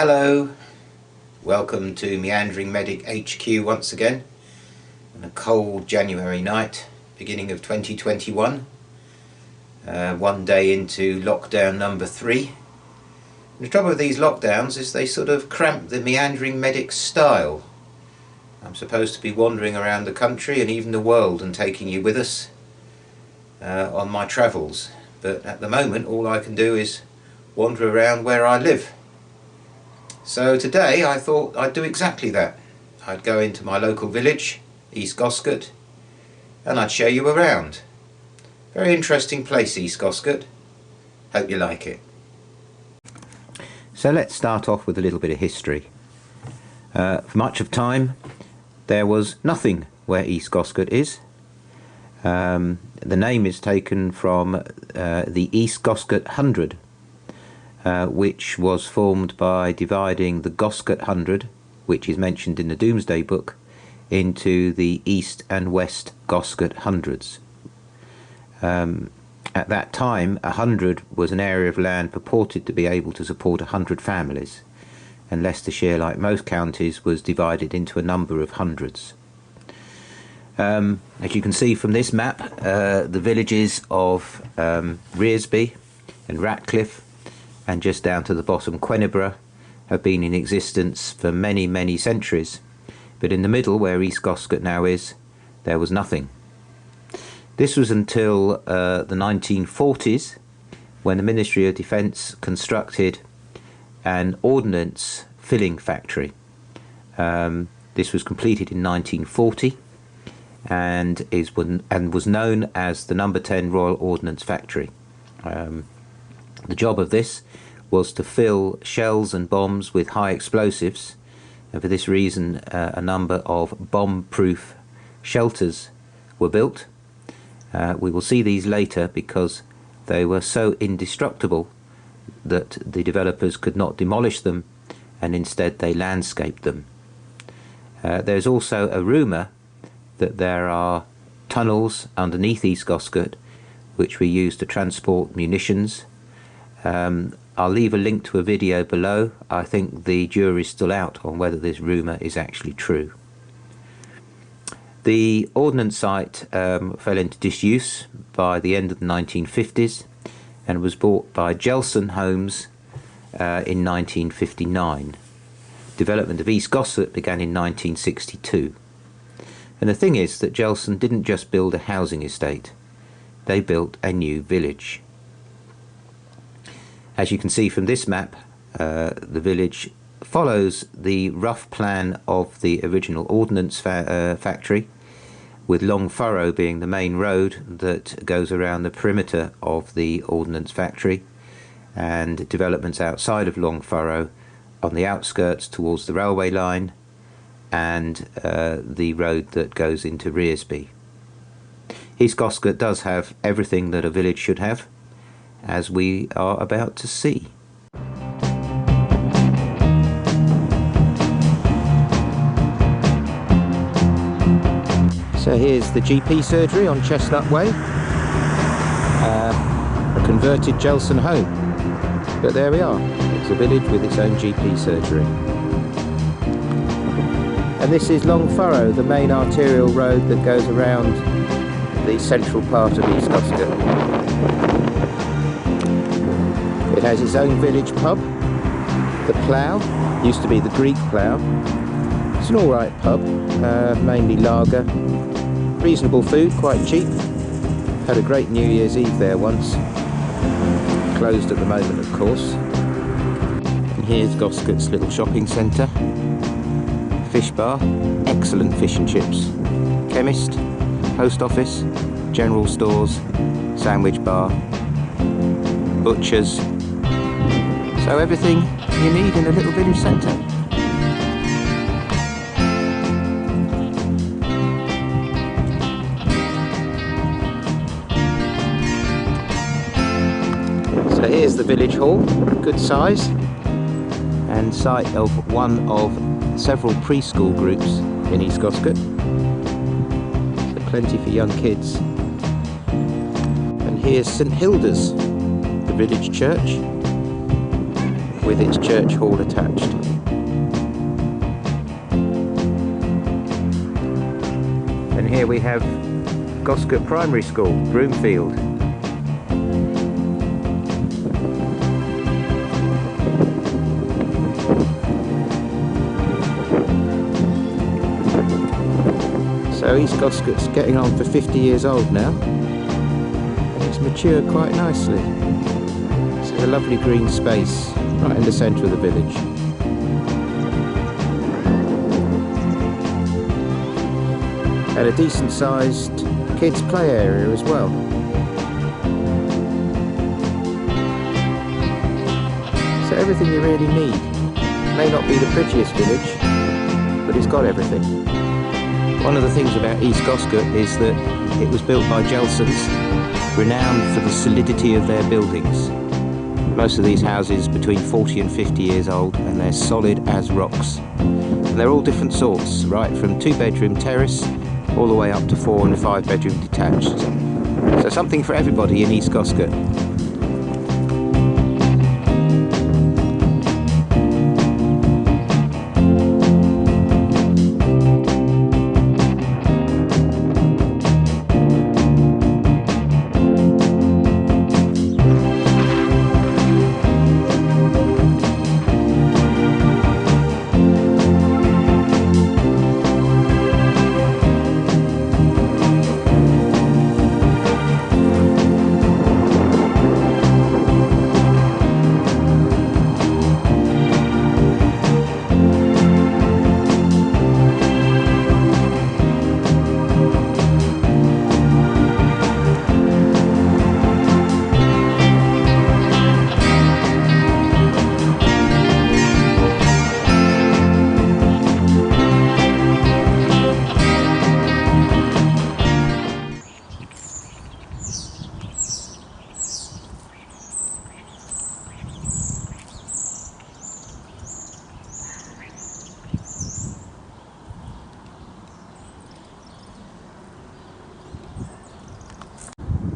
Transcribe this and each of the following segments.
Hello, welcome to Meandering Medic HQ once again on a cold January night, beginning of 2021, one day into lockdown number 3. And the trouble with these lockdowns is they sort of cramp the Meandering Medic style. I'm supposed to be wandering around the country and even the world and taking you with us on my travels, but at the moment all I can do is wander around where I live. So today I thought I'd do exactly that. I'd go into my local village, East Goscote, and I'd show you around. Very interesting place, East Goscote. Hope you like it. So let's start off with a little bit of history. For much of time there was nothing where East Goscote is. The name is taken from the East Goscote 100. Which was formed by dividing the Goscote 100, which is mentioned in the Domesday Book, into the East and West Goscote hundreds. At that time, 100 was an area of land purported to be able to support 100 families, and Leicestershire, like most counties, was divided into a number of hundreds. As you can see from this map, the villages of Rearsby and Ratcliffe, and just down to the bottom Queniborough, have been in existence for many centuries, but in the middle, where East Goscote now is, there was nothing. This was until the 1940s, when the Ministry of Defence constructed an ordnance filling factory. This was completed in 1940 and was known as the No. 10 Royal Ordnance Factory. The job of this was to fill shells and bombs with high explosives, and for this reason a number of bomb-proof shelters were built. We will see these later because they were so indestructible that the developers could not demolish them, and instead they landscaped them. There's also a rumour that there are tunnels underneath East Goscote which we use to transport munitions. I'll leave a link to a video below. I think the jury's still out on whether this rumour is actually true. The ordnance site fell into disuse by the end of the 1950s and was bought by Gelson Homes in 1959. Development of East Goscote began in 1962. And the thing is that Gelson didn't just build a housing estate, they built a new village. As you can see from this map, the village follows the rough plan of the original ordnance factory, with Long Furrow being the main road that goes around the perimeter of the ordnance factory, and developments outside of Long Furrow on the outskirts towards the railway line, and the road that goes into Rearsby. East Goscote does have everything that a village should have, as we are about to see. So here's the GP surgery on Chestnut Way, a converted Gelson home, but there we are, it's a village with its own GP surgery. And this is Long Furrow, the main arterial road that goes around the central part of East Goscote. It has its own village pub, the Plough, used to be the Greek Plough. It's an alright pub, mainly lager, reasonable food, quite cheap. Had a great New Year's Eve there once, closed at the moment of course. And here's Goscote's little shopping centre, fish bar, excellent fish and chips, chemist, post office, general stores, sandwich bar, butchers. So everything you need in a little village centre. So here's the village hall, good size, and site of one of several preschool groups in East Goscote. So plenty for young kids. And here's St Hilda's, the village church, with its church hall attached. And here we have Goscote Primary School, Broomfield. So East Goscote's getting on for 50 years old now. It's matured quite nicely. It's a lovely green space right in the centre of the village. And a decent sized kids play area as well. So everything you really need. May not be the prettiest village, but it's got everything. One of the things about East Goscote is that it was built by Gelsons, renowned for the solidity of their buildings. Most of these houses between 40 and 50 years old, and they're solid as rocks. And they're all different sorts, right from 2-bedroom terrace all the way up to 4- and 5-bedroom detached. So something for everybody in East Goscote.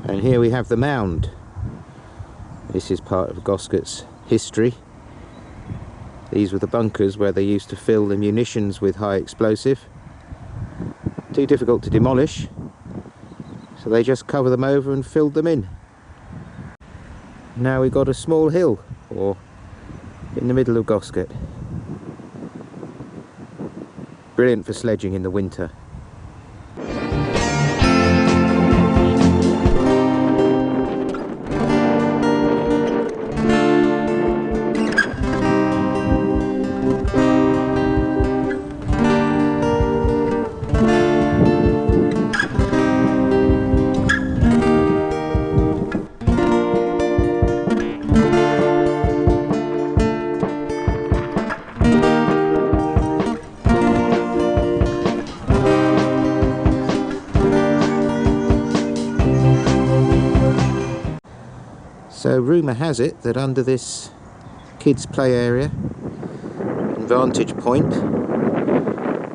And here we have the mound. This is part of Goscote's history. These were the bunkers where they used to fill the munitions with high explosive. Too difficult to demolish, so they just cover them over and filled them in. Now we've got a small hill, or in the middle of Goscote. Brilliant for sledging in the winter. So rumour has it that under this kids play area and vantage point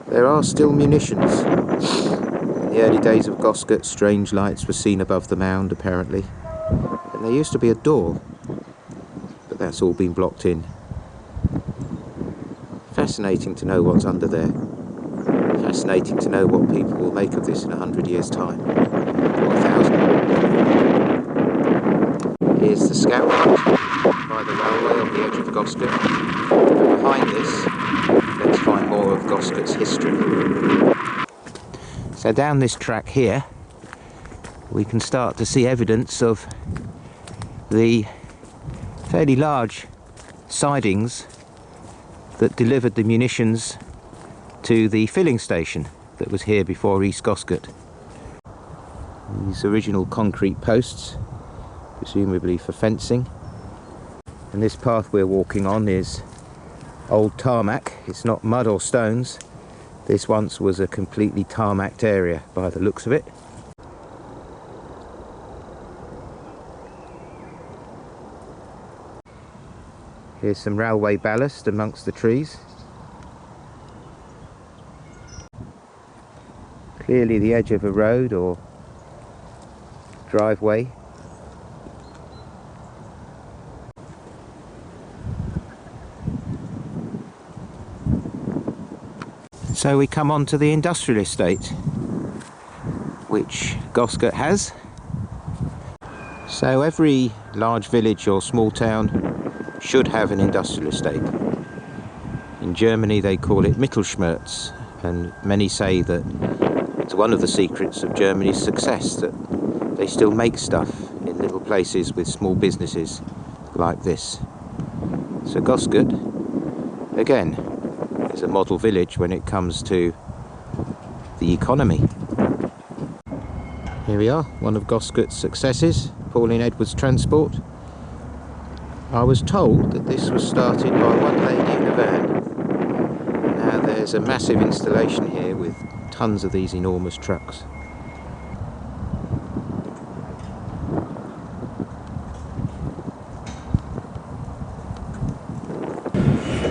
there are still munitions. In the early days of Goscote, strange lights were seen above the mound apparently, and there used to be a door, but that's all been blocked in. Fascinating to know what's under there. Fascinating to know what people will make of this in 100 years' time, or 1,000. Here's the scout hut by the railway on the edge of Goscote. And behind this, let's find more of Goscote's history. So down this track here, we can start to see evidence of the fairly large sidings that delivered the munitions to the filling station that was here before East Goscote. These original concrete posts, presumably for fencing. And this path we're walking on is old tarmac. It's not mud or stones. This once was a completely tarmacked area by the looks of it. Here's some railway ballast amongst the trees. Clearly the edge of a road or driveway. So we come on to the industrial estate, which Goscote has. So every large village or small town should have an industrial estate. In Germany they call it Mittelschmerz, and many say that it's one of the secrets of Germany's success, that they still make stuff in little places with small businesses like this. So Goscote, again, is a model village when it comes to the economy. Here we are, one of Goscote's successes, Pauline Edwards Transport. I was told that this was started by one lady in a van. Now there's a massive installation here with tons of these enormous trucks.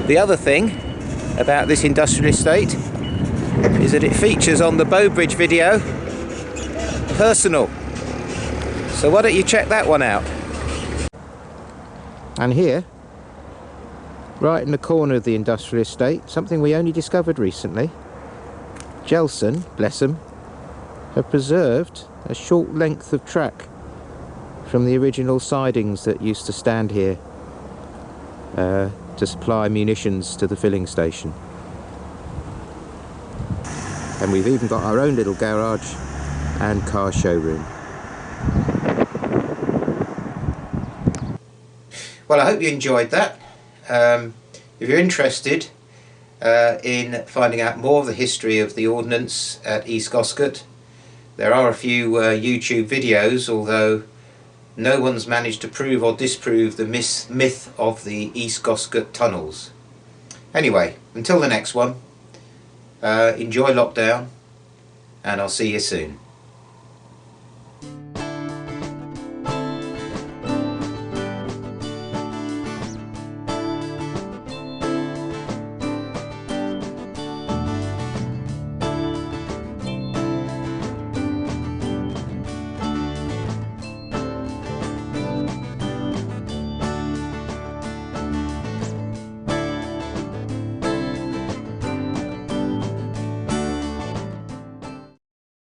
The other thing about this industrial estate is that it features on the Bowbridge video personal. So why don't you check that one out? And here, right in the corner of the industrial estate, something we only discovered recently, Jelson, bless them, have preserved a short length of track from the original sidings that used to stand here to supply munitions to the filling station. And we've even got our own little garage and car showroom. Well, I hope you enjoyed that. If you're interested in finding out more of the history of the ordnance at East Goscote, there are a few YouTube videos, although no one's managed to prove or disprove the myth of the East Goscote tunnels. Anyway, until the next one, enjoy lockdown, and I'll see you soon.